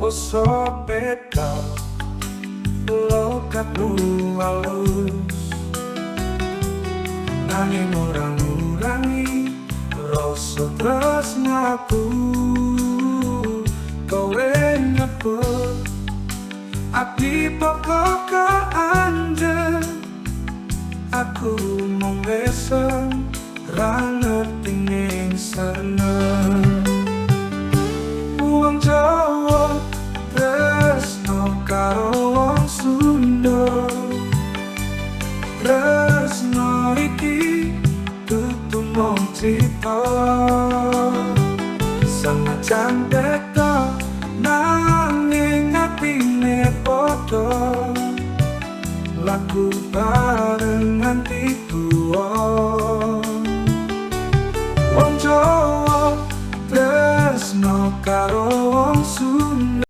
Oso beda lokatmu halus, nanging ora ngurangi rasa tresnaku. Kowe nyebut abdi pokok anje, aku mung wesen ra ngerti ning sana.